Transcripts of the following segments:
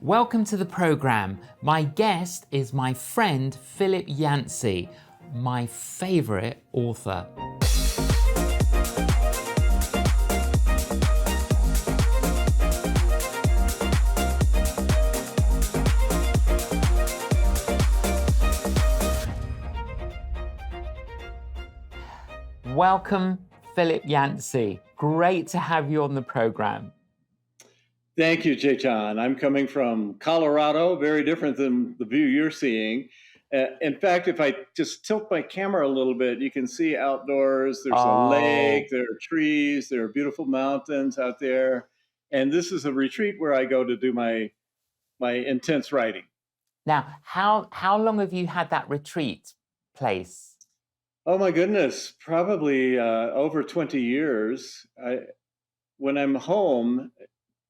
Welcome to the program. My guest is my friend Philip Yancey, my favorite author. Welcome, Philip Yancey. Great to have you on the program. Thank you, J.John. I'm coming from Colorado, very different than the view you're seeing. In fact, if I just tilt my camera a little bit, you can see outdoors. There's a lake, there are trees, there are beautiful mountains out there. And this is a retreat where I go to do my intense writing. Now, how long have you had that retreat place? Oh my goodness, probably over 20 years. When I'm home,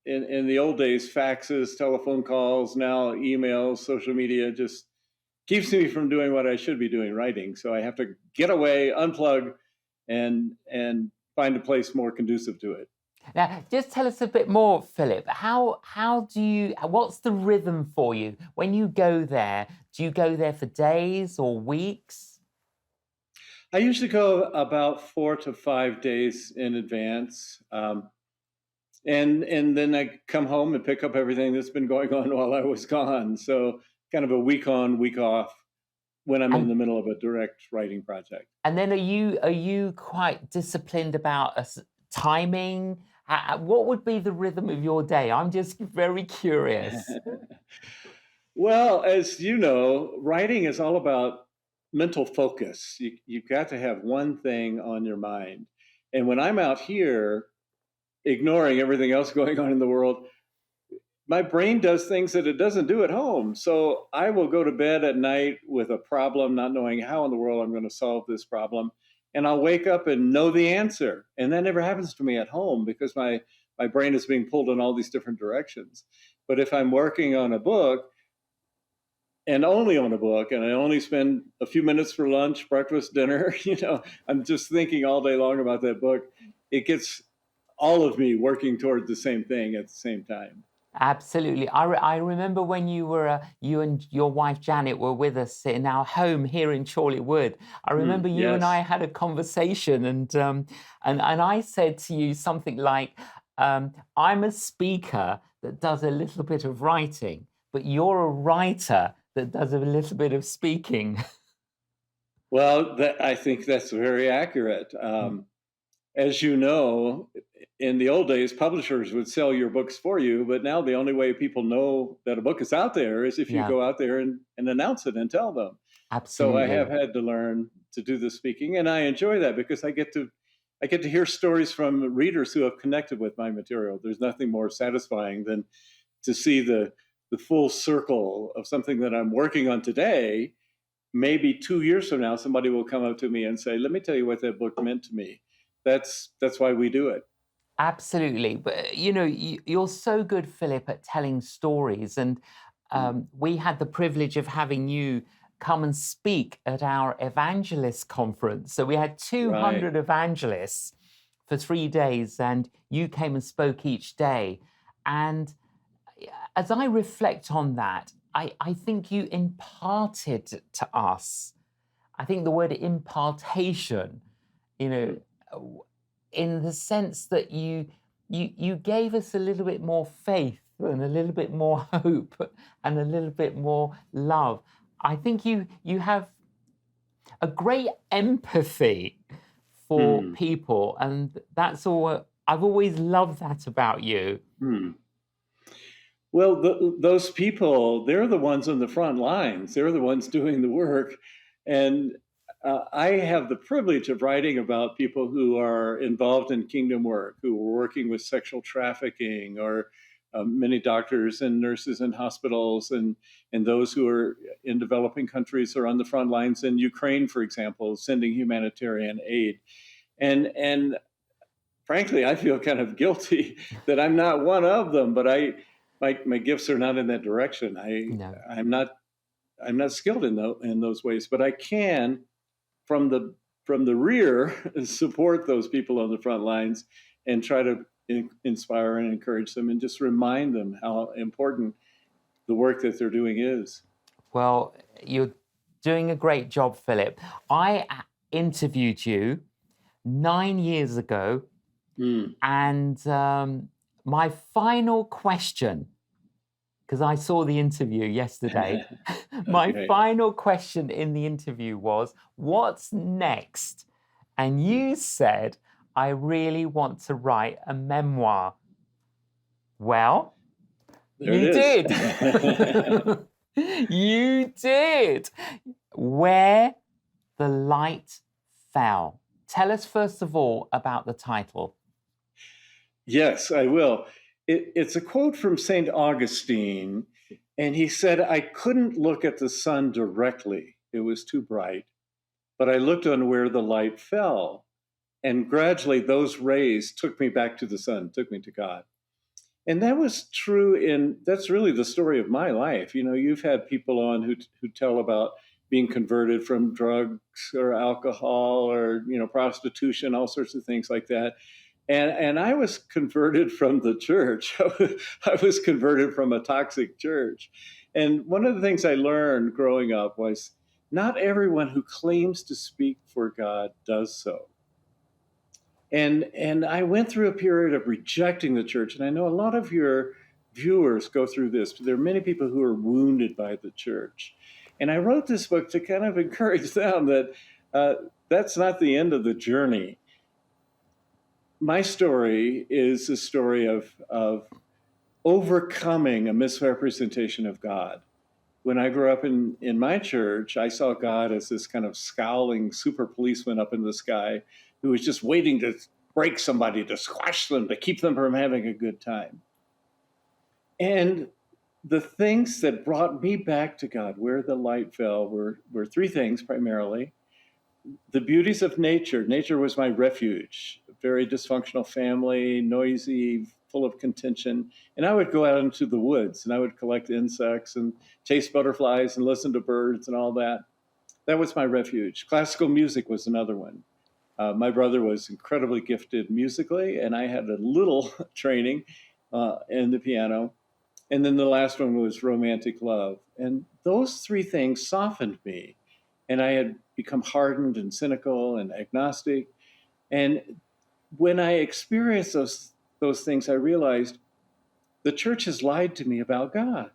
in the old days, faxes, telephone calls, now emails, social media just keeps me from doing what I should be doing, writing. So I have to get away, unplug, and find a place more conducive to it. Now, just tell us a bit more, Philip. What's the rhythm for you? When you go there, do you go there for days or weeks? I usually go about 4 to 5 days in advance. And then I come home and pick up everything that's been going on while I was gone. So kind of a week on, week off when I'm in the middle of a direct writing project. And then are you quite disciplined about timing? What would be the rhythm of your day? I'm just very curious. Well, as you know, writing is all about mental focus. You've got to have one thing on your mind. And when I'm out here, ignoring everything else going on in the world, my brain does things that it doesn't do at home. So I will go to bed at night with a problem, not knowing how in the world I'm going to solve this problem. And I'll wake up and know the answer. And that never happens to me at home because my brain is being pulled in all these different directions. But if I'm working on a book, and only on a book, and I only spend a few minutes for lunch, breakfast, dinner, I'm just thinking all day long about that book, it gets all of me working toward the same thing at the same time. Absolutely. I remember when you and your wife Janet were with us in our home here in Chorley Wood. I remember you yes. and I had a conversation, and I said to you something like, "I'm a speaker that does a little bit of writing, but you're a writer that does a little bit of speaking." Well, I think that's very accurate. As you know, in the old days, publishers would sell your books for you, but now the only way people know that a book is out there is if you go out there and announce it and tell them. Absolutely. So I have had to learn to do the speaking, and I enjoy that because I get to hear stories from readers who have connected with my material. There's nothing more satisfying than to see the full circle of something that I'm working on today. Maybe 2 years from now, somebody will come up to me and say, "Let me tell you what that book meant to me." That's why we do it. Absolutely. But, you're so good, Philip, at telling stories. And we had the privilege of having you come and speak at our evangelist conference. So we had 200 evangelists for 3 days, and you came and spoke each day. And as I reflect on that, I think you imparted to us, I think the word impartation, in the sense that you gave us a little bit more faith and a little bit more hope and a little bit more love. I think you have a great empathy for people, and that's all. I've always loved that about you. Well, those people, they're the ones on the front lines. They're the ones doing the work. And I have the privilege of writing about people who are involved in kingdom work, who are working with sexual trafficking, or many doctors and nurses in hospitals, and those who are in developing countries or on the front lines in Ukraine, for example, sending humanitarian aid. And frankly, I feel kind of guilty that I'm not one of them, but my gifts are not in that direction. I'm not skilled in those ways, but I can from the rear support those people on the front lines and try to inspire and encourage them and just remind them how important the work that they're doing is. Well, you're doing a great job, Philip. I interviewed you 9 years ago, Mm. and my final question, because I saw the interview yesterday, my Okay. final question in the interview was, "What's next?" And you said, "I really want to write a memoir." Well, There it you is. did. You did. Where the Light Fell. Tell us, first of all, about the title. Yes, I will. It's a quote from St. Augustine, and he said, I couldn't look at the sun directly, it was too bright, but I looked on where the light fell, and gradually those rays took me back to the sun, took me to God. And that was true that's really the story of my life. You know, you've had people on who tell about being converted from drugs or alcohol or, prostitution, all sorts of things like that. And I was converted from the church. I was converted from a toxic church. And one of the things I learned growing up was not everyone who claims to speak for God does so. And I went through a period of rejecting the church. And I know a lot of your viewers go through this, but there are many people who are wounded by the church. And I wrote this book to kind of encourage them that that's not the end of the journey. My story is a story of overcoming a misrepresentation of God. When I grew up in my church, I saw God as this kind of scowling super policeman up in the sky who was just waiting to break somebody, to squash them, to keep them from having a good time. And the things that brought me back to God, where the light fell, were three things primarily. The beauties of nature. Nature was my refuge. A very dysfunctional family, noisy, full of contention. And I would go out into the woods and I would collect insects and chase butterflies and listen to birds and all that. That was my refuge. Classical music was another one. My brother was incredibly gifted musically, and I had a little training in the piano. And then the last one was romantic love. And those three things softened me. And I had become hardened and cynical and agnostic. And when I experienced those things, I realized the church has lied to me about God.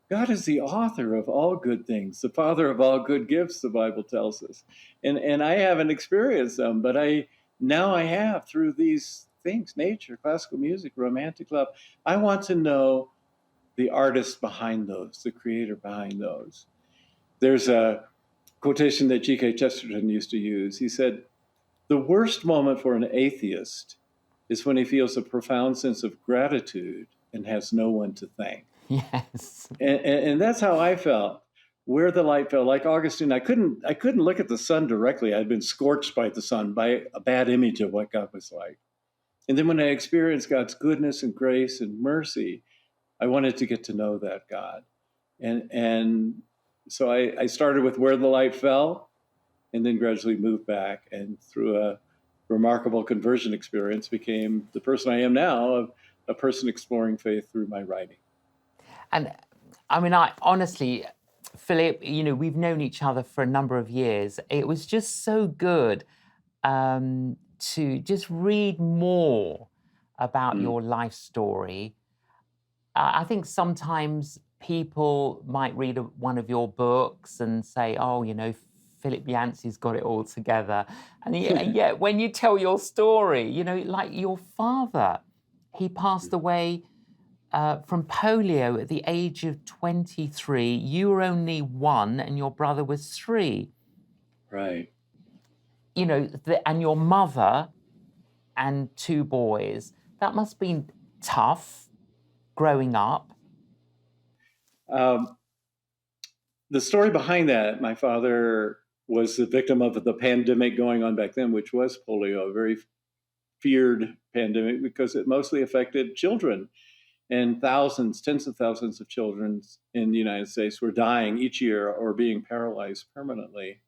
God is the author of all good things, the father of all good gifts, the Bible tells us. And I haven't experienced them, but now I have through these things, nature, classical music, romantic love. I want to know the artist behind those, the creator behind those. There's a quotation that G.K. Chesterton used to use. He said, the worst moment for an atheist is when he feels a profound sense of gratitude and has no one to thank. Yes. And that's how I felt. Where the light fell, like Augustine, I couldn't look at the sun directly. I'd been scorched by the sun, by a bad image of what God was like. And then when I experienced God's goodness and grace and mercy, I wanted to get to know that God. And so I started with where the light fell, and then gradually moved back, and through a remarkable conversion experience became the person I am now, a person exploring faith through my writing. And I mean, I honestly, Philip, we've known each other for a number of years. It was just so good to just read more about Mm. your life story. I think sometimes people might read one of your books and say, oh, Philip Yancey's got it all together. And yet, when you tell your story, like your father, he passed away from polio at the age of 23. You were only 1 and your brother was 3. Right. And your mother and 2 boys. That must have been tough growing up. The story behind that, my father was the victim of the pandemic going on back then, which was polio, a very feared pandemic because it mostly affected children. And thousands, tens of thousands of children in the United States were dying each year or being paralyzed permanently.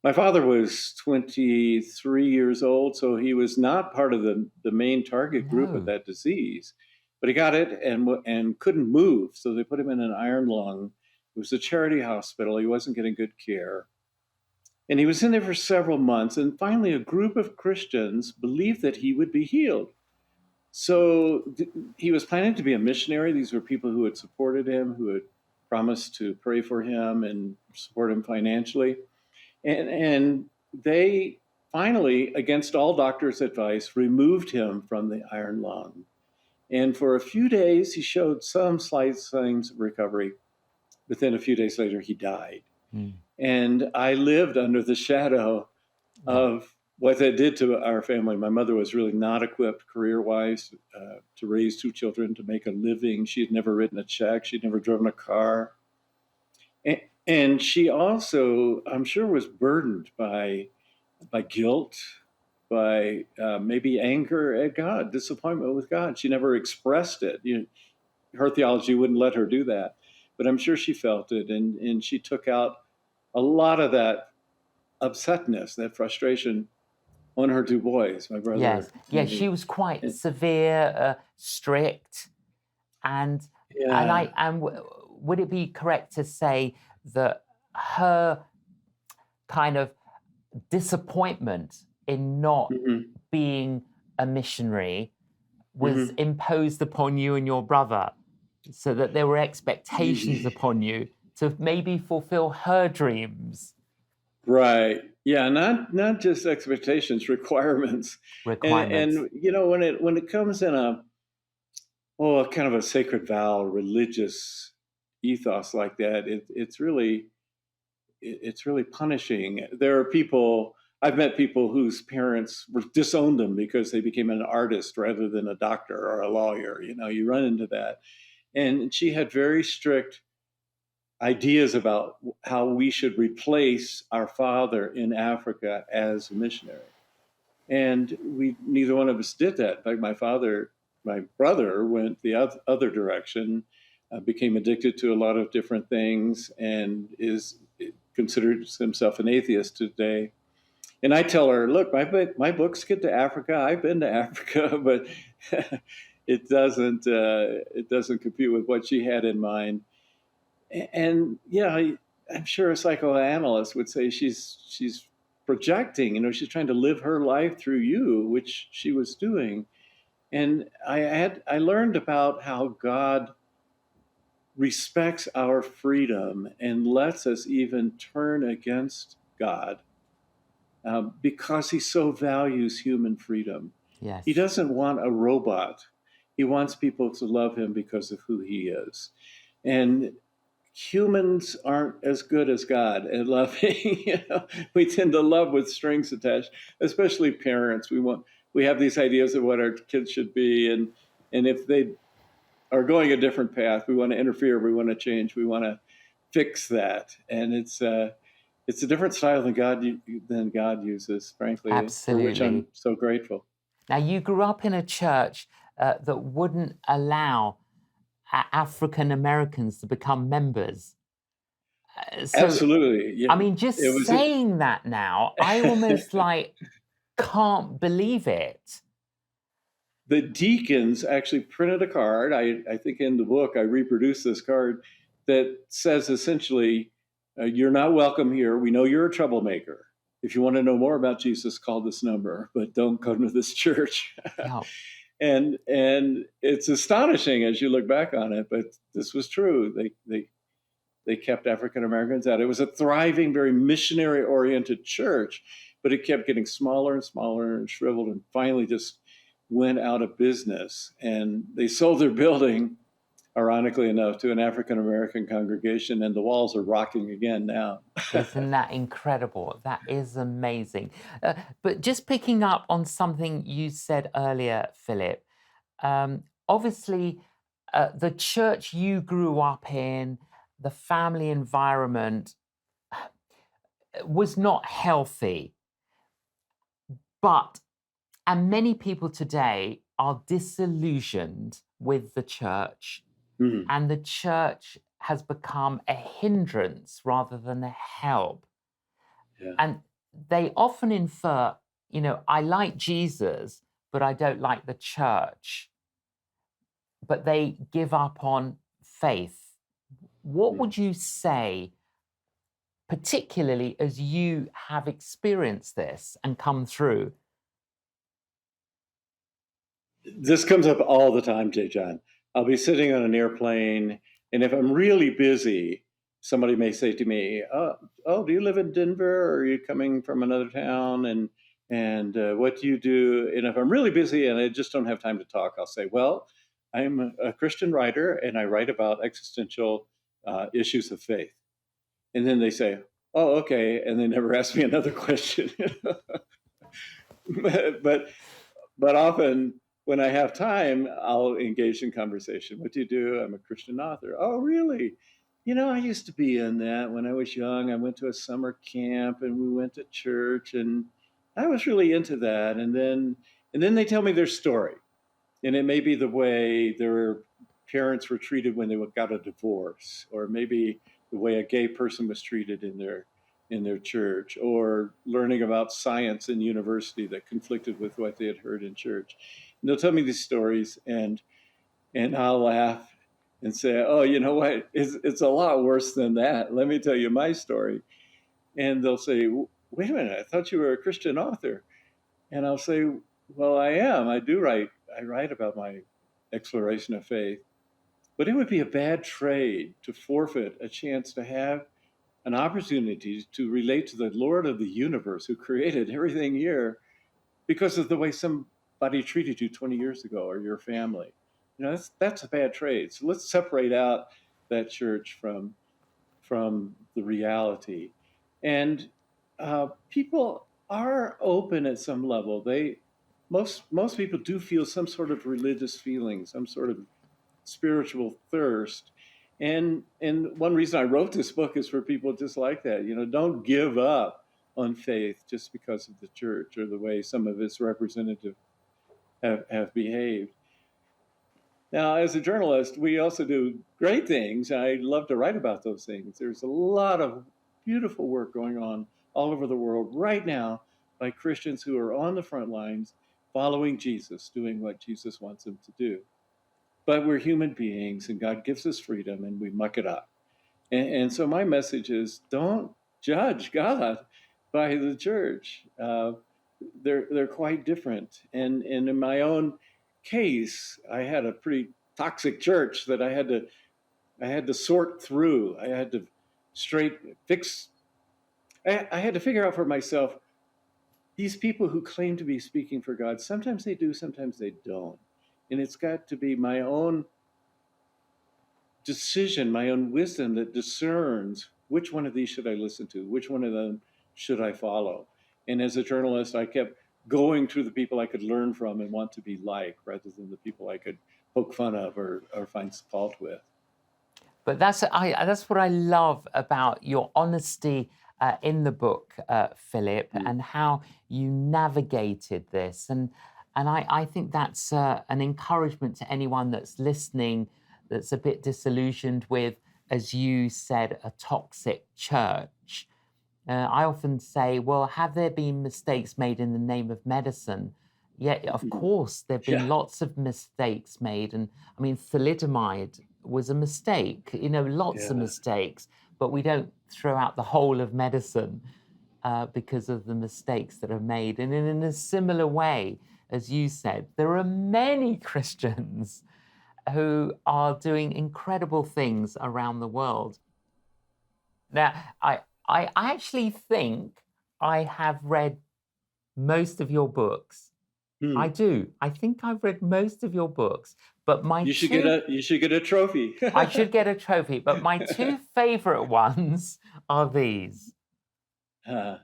My father was 23 years old, so he was not part of the main target group of No. that disease. but he got it and couldn't move. So they put him in an iron lung. It was a charity hospital. He wasn't getting good care. And he was in there for several months. And finally, a group of Christians believed that he would be healed. So he was planning to be a missionary. These were people who had supported him, who had promised to pray for him and support him financially. And they finally, against all doctors' advice, removed him from the iron lung. And for a few days, he showed some slight signs of recovery. But then a few days later, he died. Mm. And I lived under the shadow of what that did to our family. My mother was really not equipped career-wise to raise two children, to make a living. She had never written a check. She'd never driven a car. And she also, I'm sure, was burdened by guilt, by maybe anger at God, disappointment with God. She never expressed it. Her theology wouldn't let her do that. But I'm sure she felt it, and she took out a lot of that upsetness, that frustration on her two boys, my brother. Yes. Yeah, she was quite severe, strict, and would it be correct to say that her kind of disappointment in not being a missionary was imposed upon you and your brother, so that there were expectations upon you to maybe fulfill her dreams? Right. Yeah. Not just expectations, requirements. And when it comes in a kind of a sacred vow, religious ethos like that, it's really punishing. There are people, I've met people whose parents disowned them because they became an artist rather than a doctor or a lawyer. You run into that. And she had very strict ideas about how we should replace our father in Africa as a missionary. And neither one of us did that. In fact, my brother went the other direction, became addicted to a lot of different things, and considers himself an atheist today. And I tell her, look, my books get to Africa. I've been to Africa, but it doesn't compute with what she had in mind. And I'm sure a psychoanalyst would say she's projecting. She's trying to live her life through you, which she was doing. And I learned about how God respects our freedom and lets us even turn against God because he so values human freedom. Yes. He doesn't want a robot. He wants people to love him because of who he is. And humans aren't as good as God at loving. We tend to love with strings attached, especially parents. We have these ideas of what our kids should be, and if they are going a different path, we want to interfere, we want to change, we want to fix that. And it's a different style than God uses, frankly. Absolutely. For which I'm so grateful. Now, you grew up in a church that wouldn't allow African Americans to become members. Absolutely. Yeah. I mean, just saying that now, I almost can't believe it. The deacons actually printed a card. I think in the book I reproduced this card that says essentially, you're not welcome here. We know you're a troublemaker. If you want to know more about Jesus, call this number, but don't come to this church. Yeah. And it's astonishing as you look back on it, but this was true. They kept African Americans out. It was a thriving, very missionary-oriented church, but it kept getting smaller and smaller and shriveled, and finally just went out of business. And they sold their building, ironically enough, to an African American congregation, and the walls are rocking again now. Isn't that incredible? That is amazing. But just picking up on something you said earlier, Philip, obviously the church you grew up in, the family environment was not healthy. And many people today are disillusioned with the church, and the church has become a hindrance rather than a help. Yeah. And they often infer, I like Jesus, but I don't like the church. but they give up on faith. What would you say, particularly as you have experienced this and come through? This comes up all the time, J.John. I'll be sitting on an airplane, and if I'm really busy, somebody may say to me, "Oh, do you live in Denver, or are you coming from another town? And what do you do?" And if I'm really busy and I just don't have time to talk, I'll say, "Well, I'm a Christian writer, and I write about existential issues of faith." And then they say, "Oh, okay," and they never ask me another question. but but often when I have time, I'll engage in conversation. What do you do? I'm a Christian author. Oh, really? I used to be in that when I was young. I went to a summer camp and we went to church, and I was really into that. And then they tell me their story, and it may be the way their parents were treated when they got a divorce, or maybe the way a gay person was treated in their church, or learning about science in university that conflicted with what they had heard in church. And they'll tell me these stories, and I'll laugh and say, "Oh, you know what? It's a lot worse than that. Let me tell you my story." And they'll say, "Wait a minute, I thought you were a Christian author." And I'll say, "Well, I am. I do write. I write about my exploration of faith. But it would be a bad trade to forfeit a chance to have an opportunity to relate to the Lord of the universe who created everything here because of the way somebody treated you 20 years ago, or your family. That's a bad trade. So let's separate out that church from the reality." And people are open at some level. Most people do feel some sort of religious feeling, some sort of spiritual thirst. And one reason I wrote this book is for people just like that. Don't give up on faith just because of the church or the way some of its representatives have behaved. Now, as a journalist, we also do great things. I love to write about those things. There's a lot of beautiful work going on all over the world right now by Christians who are on the front lines following Jesus, doing what Jesus wants them to do. But we're human beings, and God gives us freedom, and we muck it up. And so my message is, don't judge God by the church. They're quite different. And in my own case, I had a pretty toxic church that I had to sort through. I had to fix. I had to figure out for myself, these people who claim to be speaking for God, sometimes they do, sometimes they don't. And it's got to be my own decision, my own wisdom that discerns which one of these should I listen to, which one of them should I follow. And as a journalist, I kept going to the people I could learn from and want to be like, rather than the people I could poke fun of or find fault with. But that's what I love about your honesty in the book, Philip, and how you navigated this. And I think that's an encouragement to anyone that's listening, that's a bit disillusioned with, as you said, a toxic church. I often say, well, have there been mistakes made in the name of medicine? Yeah, of course, there have been Yeah. lots of mistakes made. And I mean, thalidomide was a mistake, lots of Yeah. mistakes, but we don't throw out the whole of medicine because of the mistakes that are made. And in a similar way, as you said, there are many Christians who are doing incredible things around the world. Now, I actually think I have read most of your books. I Hmm. do. I think I've read most of your books, but my You should get two, a trophy. I should get a trophy, but my two favorite ones are these. uh,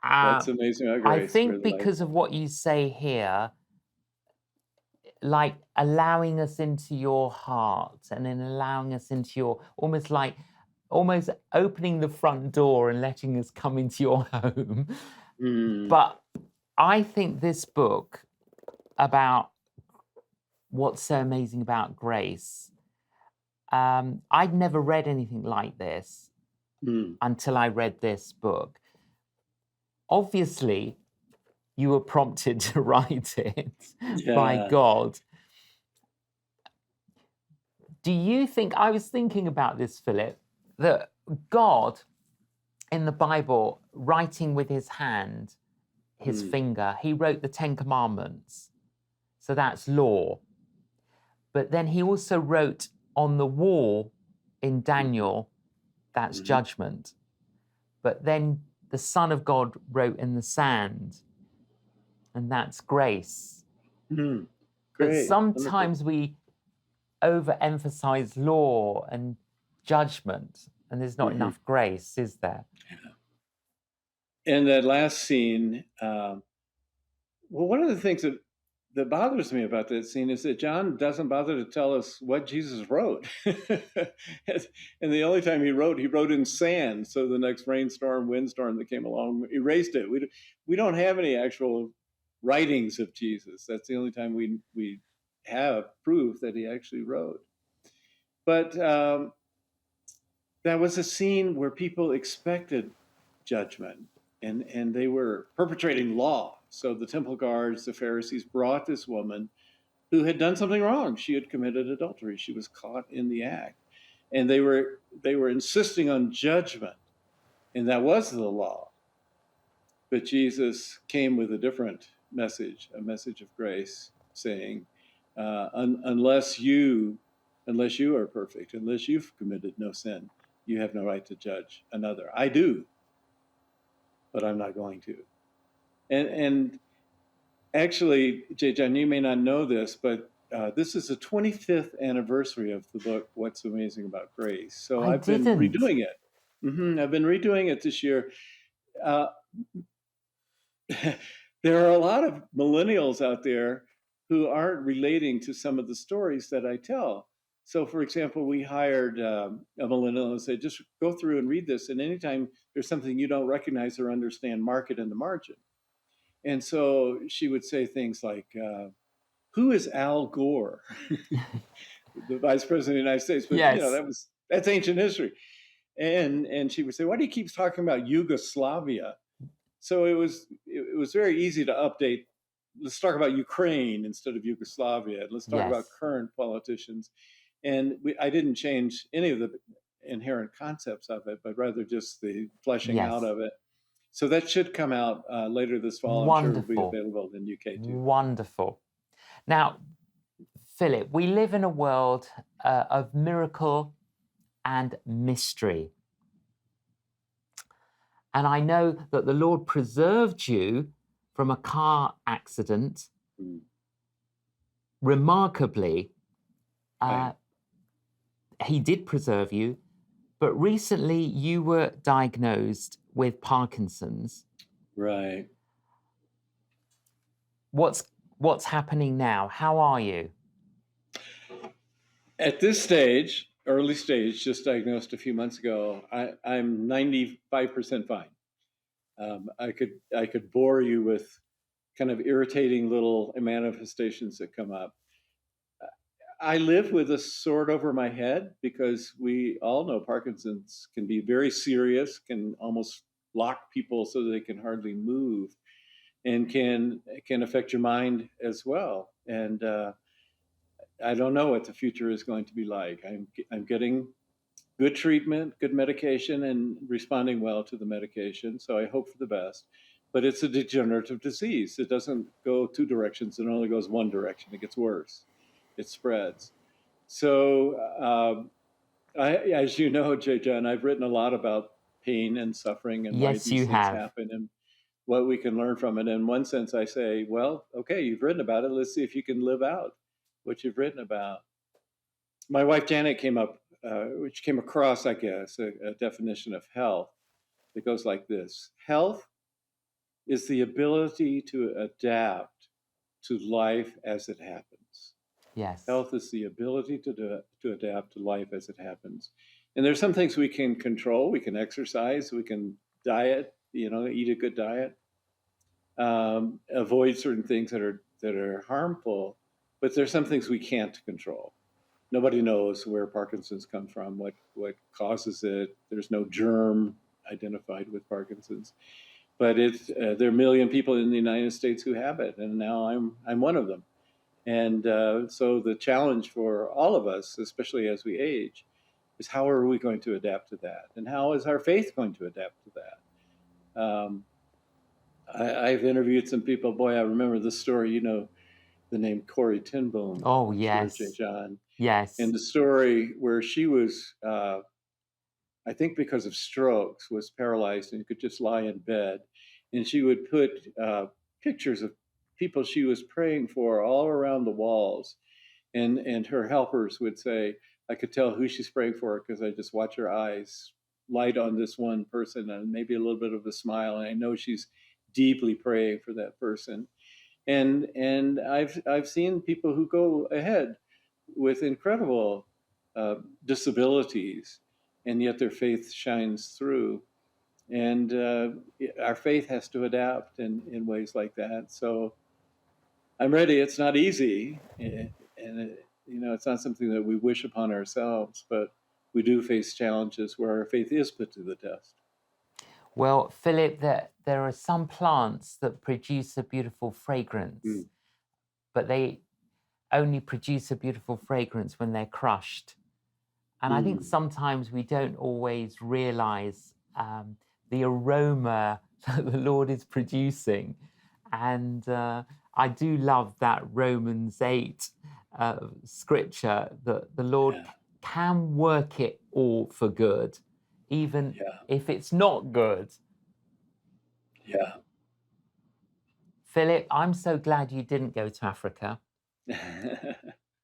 Uh, that's amazing how I grace think spread light. because of what you say here, like allowing us into your heart and then allowing us into your, almost opening the front door and letting us come into your home. Hmm. But I think this book about what's so amazing about grace, I'd never read anything like this Hmm. until I read this book. Obviously, you were prompted to write it by Yeah. God. Do you think, I was thinking about this, Philip, that God in the Bible, writing with his hand, his finger, he wrote the Ten Commandments. So that's law. But then he also wrote on the wall in Daniel, that's judgment. But then the Son of God wrote in the sand, and that's grace. Great. But Wonderful. sometimes we overemphasize law and judgment, and there's not enough grace, is there? And that last scene, well, one of the things that bothers me about that scene is that John doesn't bother to tell us what Jesus wrote. And the only time he wrote in sand. So the next rainstorm, windstorm that came along erased it. We don't have any actual writings of Jesus. That's the only time we have proof that he actually wrote. But that was a scene where people expected judgment, and they were perpetrating law. So the temple guards, the Pharisees, brought this woman who had done something wrong. She had committed adultery. She was caught in the act, and they were insisting on judgment, and that was the law. But Jesus came with a different message, a message of grace, saying, unless you are perfect, unless you've committed no sin, you have no right to judge another. I do, but I'm not going to. And actually, J.John, you may not know this, but this is the 25th anniversary of the book, What's Amazing About Grace. So I've been redoing it. I've been redoing it this year. There are a lot of millennials out there who aren't relating to some of the stories that I tell. So, for example, we hired a millennial and said, just go through and read this. And anytime there's something you don't recognize or understand, mark it in the margin. And so she would say things like, who is Al Gore? The vice president of the United States. But, yes. That's ancient history. And she would say, why do you keep talking about Yugoslavia? So it was very easy to update. Let's talk about Ukraine instead of Yugoslavia. Let's talk about current politicians. And I didn't change any of the inherent concepts of it, but rather just the fleshing out of it. So that should come out later this fall. Wonderful. I'm sure it'll be available in UK too. Wonderful. Now, Philip, we live in a world of miracle and mystery. And I know that the Lord preserved you from a car accident remarkably. He did preserve you, but recently you were diagnosed with Parkinson's. Right. What's happening now? How are you? At this stage, early stage, just diagnosed a few months ago, I'm 95% fine. I could bore you with kind of irritating little manifestations that come up. I live with a sword over my head because we all know Parkinson's can be very serious, can almost lock people so they can hardly move, and can affect your mind as well. And I don't know what the future is going to be like. I'm getting good treatment, good medication, and responding well to the medication. So I hope for the best. But it's a degenerative disease. It doesn't go two directions. It only goes one direction. It gets worse. It spreads. So as you know, J.John, I've written a lot about pain and suffering and why these things happen and what we can learn from it. In one sense, I say, well, okay, you've written about it. Let's see if you can live out what you've written about. My wife, Janet, came across, I guess, a definition of health that goes like this. Health is the ability to adapt to life as it happens. Yes. Health is the ability to adapt to life as it happens. And there's some things we can control. We can exercise. We can diet, eat a good diet. Avoid certain things that are harmful. But there's some things we can't control. Nobody knows where Parkinson's comes from, what causes it. There's no germ identified with Parkinson's. But there are 1 million people in the United States who have it, and now I'm one of them. And so the challenge for all of us, especially as we age, is how are we going to adapt to that? And how is our faith going to adapt to that? I've interviewed some people. Boy, I remember this story. You know, the name Corrie Ten Boom, Oh, I'm sure, yes. J.John. And Yes. the story where she was, I think because of strokes, was paralyzed and could just lie in bed. And she would put pictures of people she was praying for all around the walls. And her helpers would say, I could tell who she's praying for because I just watch her eyes light on this one person and maybe a little bit of a smile. And I know she's deeply praying for that person. And I've seen people who go ahead with incredible disabilities, and yet their faith shines through. And our faith has to adapt in ways like that. So I'm ready. It's not easy, and you know, it's not something that we wish upon ourselves, but we do face challenges where our faith is put to the test. Well, Philip, there are some plants that produce a beautiful fragrance, Mm. but they only produce a beautiful fragrance when they're crushed. And I think Mm. sometimes we don't always realize the aroma that the Lord is producing. And I do love that Romans 8 scripture that the Lord Yeah, can work it all for good, even yeah, if it's not good. yeah. Philip, I'm so glad you didn't go to Africa.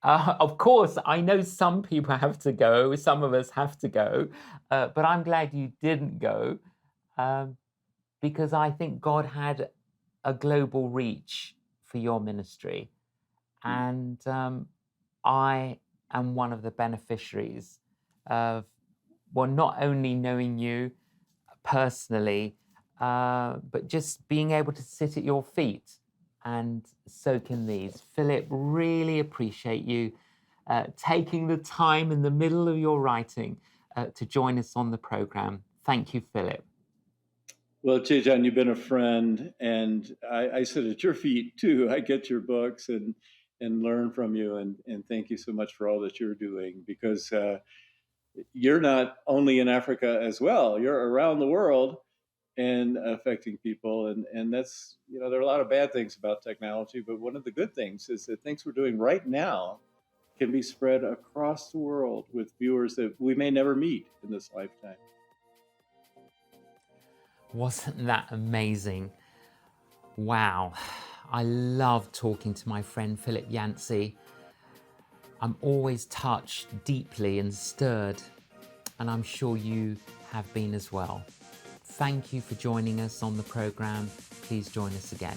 Of course, I know some people have to go, some of us have to go, but I'm glad you didn't go um, because I think God had a global reach for your ministry. Mm. And I am one of the beneficiaries of, well, not only knowing you personally, but just being able to sit at your feet and soak in these. Philip, really appreciate you taking the time in the middle of your writing to join us on the program. Thank you, Philip. Well, J.John, you've been a friend, and I sit at your feet too. I get your books and learn from you, and thank you so much for all that you're doing, because you're not only in Africa as well, you're around the world and affecting people. And that's, you know, there are a lot of bad things about technology, but one of the good things is that things we're doing right now can be spread across the world with viewers that we may never meet in this lifetime. Wasn't that amazing? Wow. I love talking to my friend Philip Yancey. I'm always touched deeply and stirred, and I'm sure you have been as well. Thank you for joining us on the program. Please join us again.